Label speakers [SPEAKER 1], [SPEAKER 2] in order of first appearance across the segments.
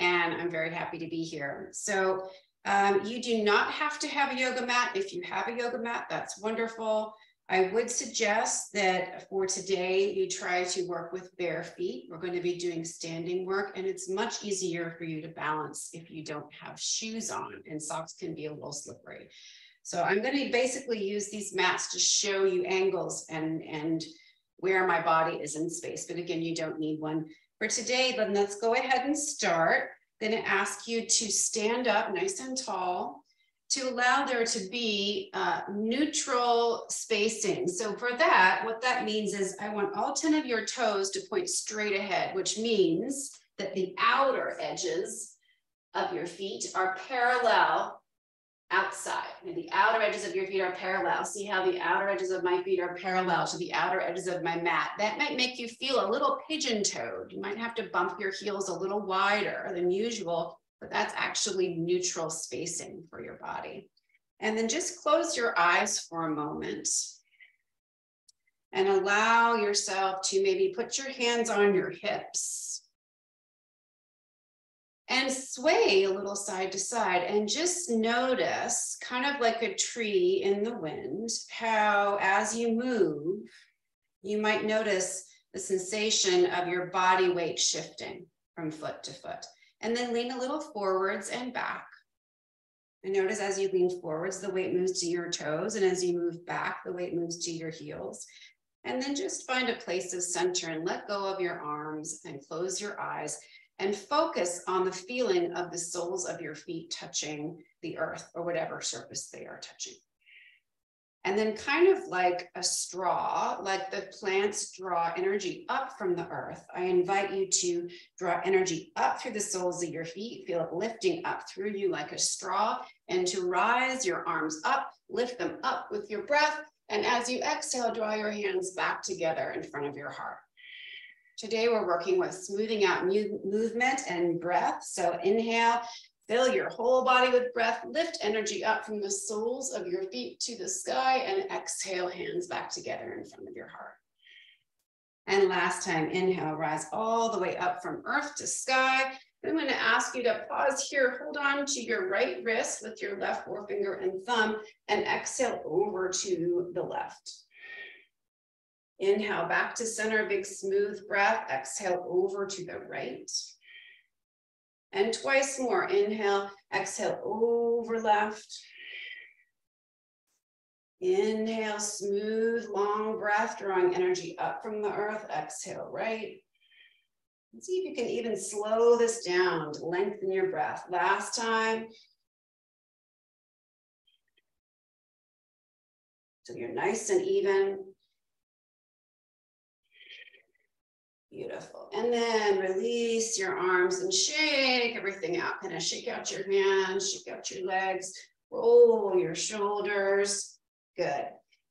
[SPEAKER 1] and I'm very happy to be here. So you do not have to have a yoga mat. If you have a yoga mat, that's wonderful. I would suggest that for today, you try to work with bare feet. We're going to be doing standing work, and it's much easier for you to balance if you don't have shoes on, and socks can be a little slippery. So I'm going to basically use these mats to show you angles and where my body is in space. But again, you don't need one. For today, then let's go ahead and start. I'm going to ask you to stand up nice and tall to allow there to be neutral spacing. So for that, what that means is I want all 10 of your toes to point straight ahead, which means that the outer edges of your feet are parallel outside. And the outer edges of your feet are parallel. See how the outer edges of my feet are parallel to the outer edges of my mat. That might make you feel a little pigeon-toed. You might have to bump your heels a little wider than usual, but that's actually neutral spacing for your body. And then just close your eyes for a moment and allow yourself to maybe put your hands on your hips and sway a little side to side, and just notice, kind of like a tree in the wind, how as you move, you might notice the sensation of your body weight shifting from foot to foot. And then lean a little forwards and back. And notice as you lean forwards, the weight moves to your toes. And as you move back, the weight moves to your heels. And then just find a place of center and let go of your arms and close your eyes and focus on the feeling of the soles of your feet touching the earth or whatever surface they are touching. And then kind of like a straw, like the plants draw energy up from the earth, I invite you to draw energy up through the soles of your feet, feel it lifting up through you like a straw, and to rise your arms up, lift them up with your breath. And as you exhale, draw your hands back together in front of your heart. Today, we're working with smoothing out movement and breath. So inhale, fill your whole body with breath, lift energy up from the soles of your feet to the sky, and exhale, hands back together in front of your heart. And last time, inhale, rise all the way up from earth to sky. I'm going to ask you to pause here, hold on to your right wrist with your left forefinger and thumb, and exhale over to the left. Inhale back to center, big smooth breath. Exhale over to the right. And twice more. Inhale, exhale over left. Inhale, smooth, long breath, drawing energy up from the earth. Exhale, right. And see if you can even slow this down to lengthen your breath. Last time. So you're nice and even. Beautiful. And then release your arms and shake everything out. Kind of shake out your hands, shake out your legs, roll your shoulders. Good.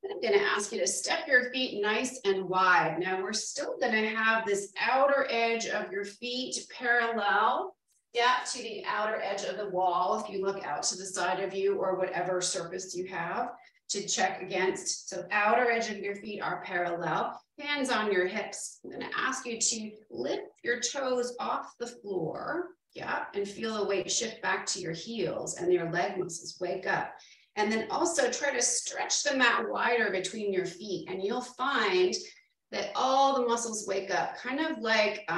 [SPEAKER 1] And I'm going to ask you to step your feet nice and wide. Now we're still going to have this outer edge of your feet parallel, to the outer edge of the wall. If you look out to the side of you or whatever surface you have to check against. So outer edge of your feet are parallel. Hands on your hips. I'm going to ask you to lift your toes off the floor, and feel a weight shift back to your heels and your leg muscles wake up. And then also try to stretch the mat wider between your feet, and you'll find that all the muscles wake up, kind of like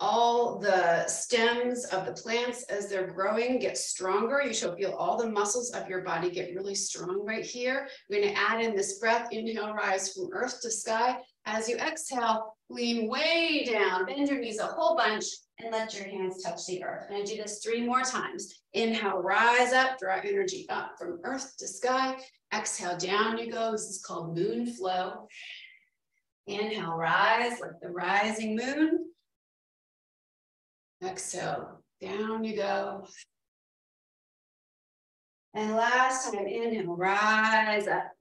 [SPEAKER 1] all the stems of the plants as they're growing get stronger. You shall feel all the muscles of your body get really strong right here. We're going to add in this breath. Inhale, rise from earth to sky. As you exhale, lean way down, bend your knees a whole bunch, and let your hands touch the earth. I'm going to do this 3 more times. Inhale, rise up, draw energy up from earth to sky. Exhale, down you go. This is called moon flow. Inhale, rise like the rising moon. Exhale, down you go. And last time, inhale, rise up.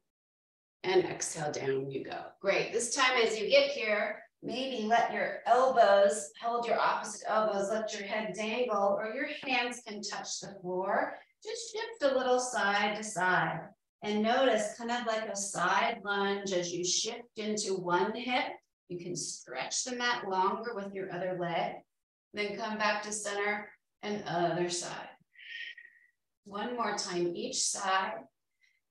[SPEAKER 1] And exhale, down you go. Great. This time as you get here, maybe let your elbows, hold your opposite elbows, let your head dangle, or your hands can touch the floor. Just shift a little side to side. And notice kind of like a side lunge as you shift into one hip. You can stretch the mat longer with your other leg. Then come back to center and other side. One more time each side.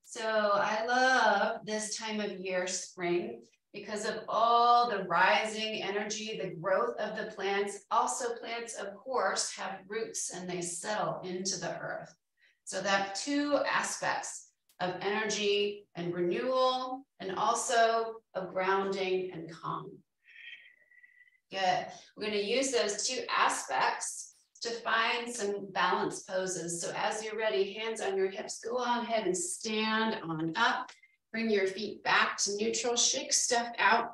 [SPEAKER 1] So I love this time of year, spring, because of all the rising energy, the growth of the plants. Also, plants, of course, have roots and they settle into the earth. So that two aspects of energy and renewal, and also of grounding and calm. Good. We're going to use those two aspects to find some balance poses. So as you're ready, hands on your hips, go on ahead and stand on up. Bring your feet back to neutral, shake stuff out.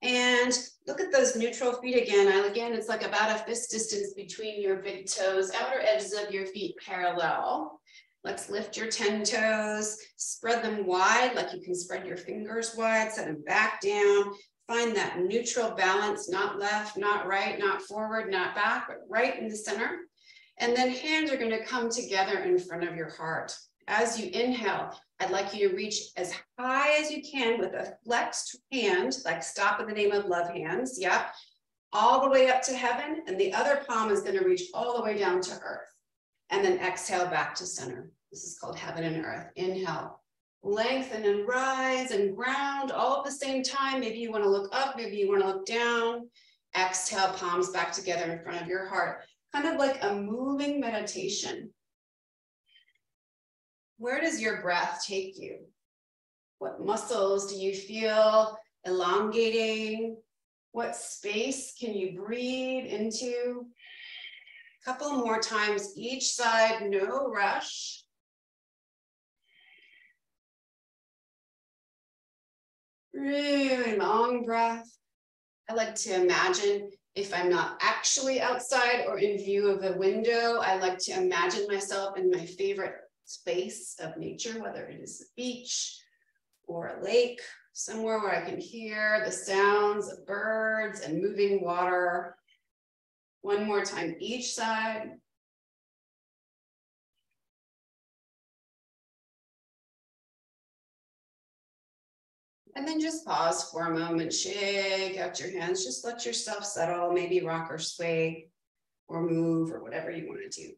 [SPEAKER 1] And look at those neutral feet again. Again, it's like about a fist distance between your big toes, outer edges of your feet parallel. Let's lift your 10 toes, spread them wide, like you can spread your fingers wide, set them back down. Find that neutral balance, not left, not right, not forward, not back, but right in the center. And then hands are going to come together in front of your heart. As you inhale, I'd like you to reach as high as you can with a flexed hand, like stop in the name of love hands. Yeah. All the way up to heaven. And the other palm is going to reach all the way down to earth. And then exhale back to center. This is called heaven and earth. Inhale, lengthen and rise and ground all at the same time. Maybe you want to look up, maybe you want to look down. Exhale, palms back together in front of your heart. Kind of like a moving meditation. Where does your breath take you? What muscles do you feel elongating? What space can you breathe into? A couple more times each side, no rush. Really long breath. I like to imagine if I'm not actually outside or in view of a window, I like to imagine myself in my favorite space of nature, whether it is a beach or a lake, somewhere where I can hear the sounds of birds and moving water. One more time, each side. And then just pause for a moment, shake out your hands, just let yourself settle, maybe rock or sway or move or whatever you want to do.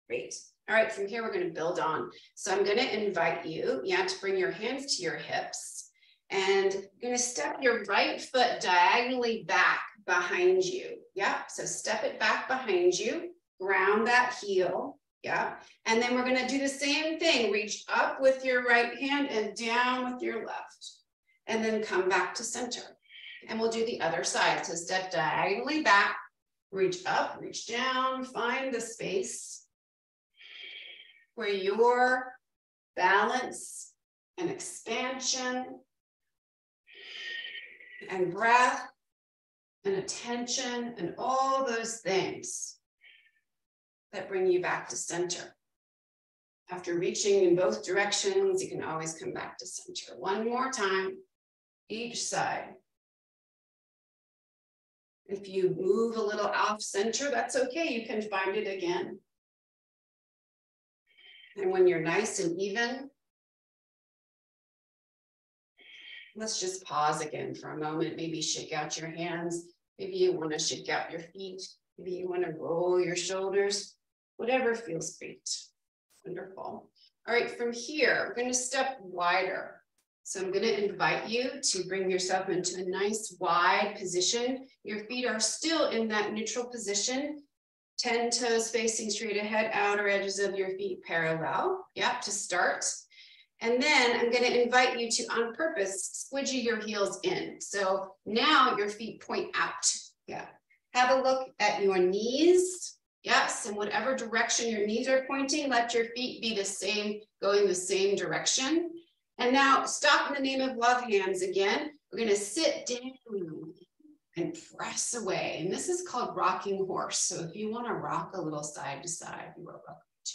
[SPEAKER 1] Great. All right, from here, we're going to build on. So I'm going to invite you, to bring your hands to your hips, and you're going to step your right foot diagonally back behind you. Yeah, so step it back behind you, ground that heel. Yeah, and then we're going to do the same thing. Reach up with your right hand and down with your left, and then come back to center. And we'll do the other side. So step diagonally back, reach up, reach down, find the space where your balance and expansion and breath and attention and all those things that bring you back to center. After reaching in both directions, you can always come back to center. One more time, each side. If you move a little off center, that's okay. You can find it again. And when you're nice and even, let's just pause again for a moment. Maybe shake out your hands. Maybe you want to shake out your feet. Maybe you want to roll your shoulders. Whatever feels great. Wonderful. All right, from here, we're going to step wider. So I'm going to invite you to bring yourself into a nice wide position. Your feet are still in that neutral position. 10 toes facing straight ahead, outer edges of your feet parallel. Yeah, to start. And then I'm going to invite you to, on purpose, squidgy your heels in. So now your feet point out. Yeah. Have a look at your knees. Yes, in whatever direction your knees are pointing, let your feet be the same, going the same direction. And now stop in the name of love hands again. We're going to sit down and press away. And this is called rocking horse. So if you want to rock a little side to side, you are welcome to.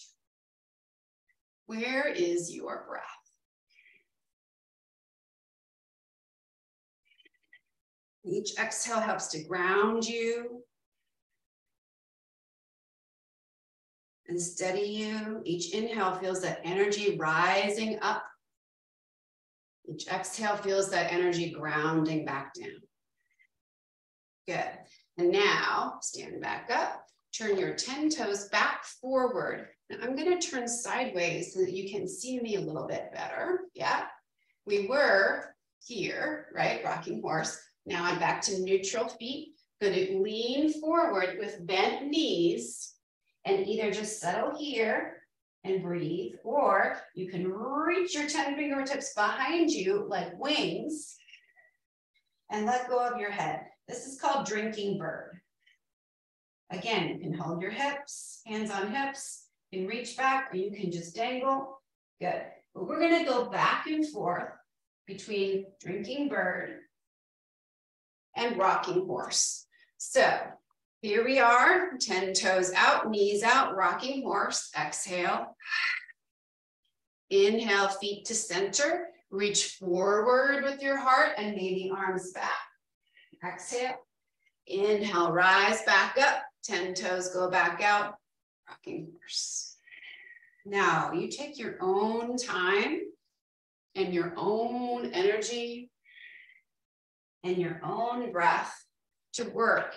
[SPEAKER 1] Where is your breath? Each exhale helps to ground you and steady you. Each inhale feels that energy rising up. Each exhale feels that energy grounding back down. Good. And now stand back up, turn your 10 toes back forward. Now I'm going to turn sideways so that you can see me a little bit better. Yeah, we were here, right? Rocking horse. Now I'm back to neutral feet. Going to lean forward with bent knees and either just settle here and breathe, or you can reach your 10 fingertips behind you like wings and let go of your head. This is called drinking bird. Again, you can hold your hips, hands on hips, you can reach back, or you can just dangle. Good. But we're going to go back and forth between drinking bird and rocking horse. So here we are, 10 toes out, knees out, rocking horse. Exhale. Inhale, feet to center. Reach forward with your heart and maybe arms back. Exhale. Inhale, rise back up. 10 toes go back out. Rocking horse. Now you take your own time and your own energy and your own breath to work.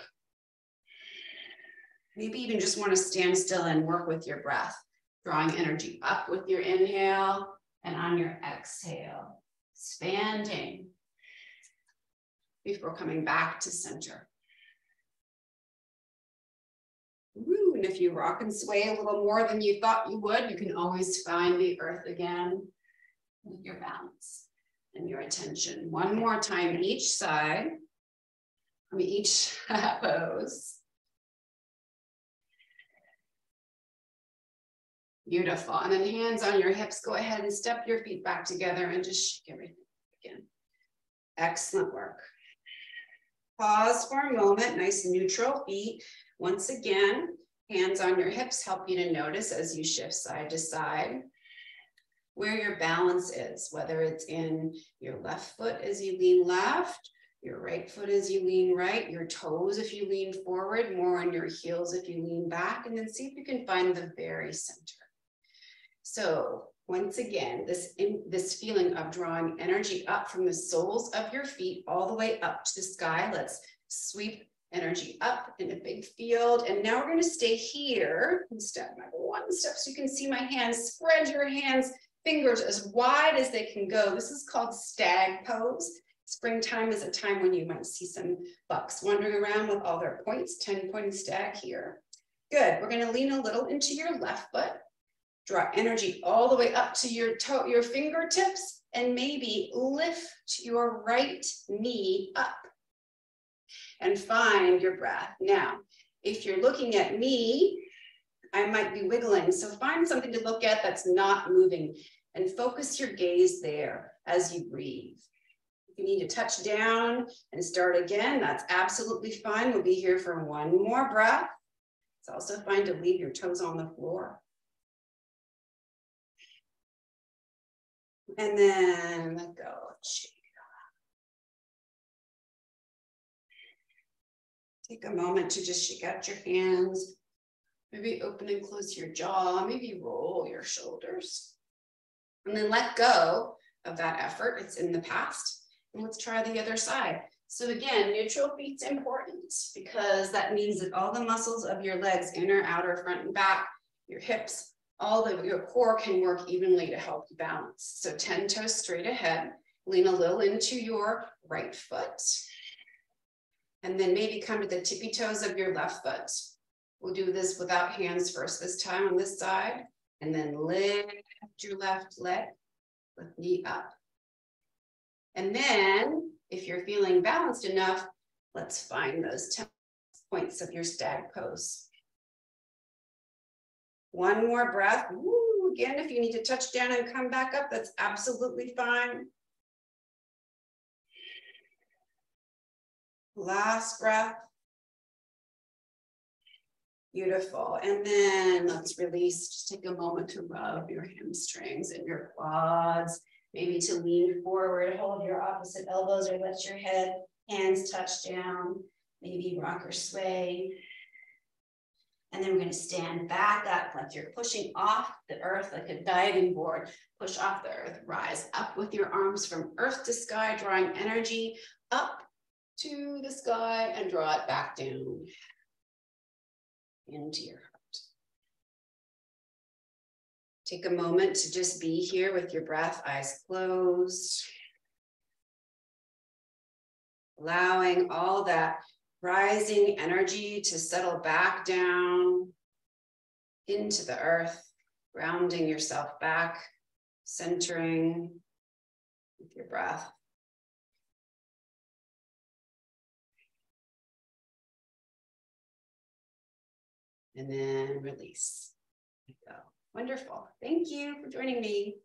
[SPEAKER 1] Maybe even just want to stand still and work with your breath, drawing energy up with your inhale and on your exhale, expanding before coming back to center. Woo, and if you rock and sway a little more than you thought you would, you can always find the earth again with your balance and your attention. One more time, each side, each pose. Beautiful. And then hands on your hips, go ahead and step your feet back together and just shake everything again. Excellent work. Pause for a moment, nice neutral feet. Once again, hands on your hips help you to notice as you shift side to side where your balance is, whether it's in your left foot as you lean left, your right foot as you lean right, your toes if you lean forward, more on your heels if you lean back, and then see if you can find the very center. So once again, this feeling of drawing energy up from the soles of your feet all the way up to the sky. Let's sweep energy up in a big field. And now we're going to stay here and step back one step so you can see my hands. Spread your hands, fingers as wide as they can go. This is called stag pose. Springtime is a time when you might see some bucks wandering around with all their points, 10-point stag here. Good. We're going to lean a little into your left foot. Draw energy all the way up to your fingertips, and maybe lift your right knee up and find your breath. Now, if you're looking at me, I might be wiggling. So find something to look at that's not moving and focus your gaze there as you breathe. If you need to touch down and start again, that's absolutely fine. We'll be here for one more breath. It's also fine to leave your toes on the floor. And then let go, shake it off. Take a moment to just shake out your hands. Maybe open and close your jaw, maybe roll your shoulders. And then let go of that effort, it's in the past. And let's try the other side. So again, neutral feet's important because that means that all the muscles of your legs, inner, outer, front, and back, your hips, all of your core can work evenly to help you balance. So 10 toes straight ahead, lean a little into your right foot. And then maybe come to the tippy toes of your left foot. We'll do this without hands first this time on this side. And then lift your left leg, lift knee up. And then if you're feeling balanced enough, let's find those 10 points of your stag pose. One more breath. Woo, again, if you need to touch down and come back up, that's absolutely fine. Last breath. Beautiful. And then let's release. Just take a moment to rub your hamstrings and your quads. Maybe to lean forward, hold your opposite elbows or let your head, hands touch down. Maybe rock or sway. And then we're going to stand back up like you're pushing off the earth like a diving board. Push off the earth, rise up with your arms from earth to sky, drawing energy up to the sky and draw it back down into your heart. Take a moment to just be here with your breath, eyes closed. Allowing all that rising energy to settle back down into the earth, grounding yourself back, centering with your breath. And then release. Go. Wonderful. Thank you for joining me.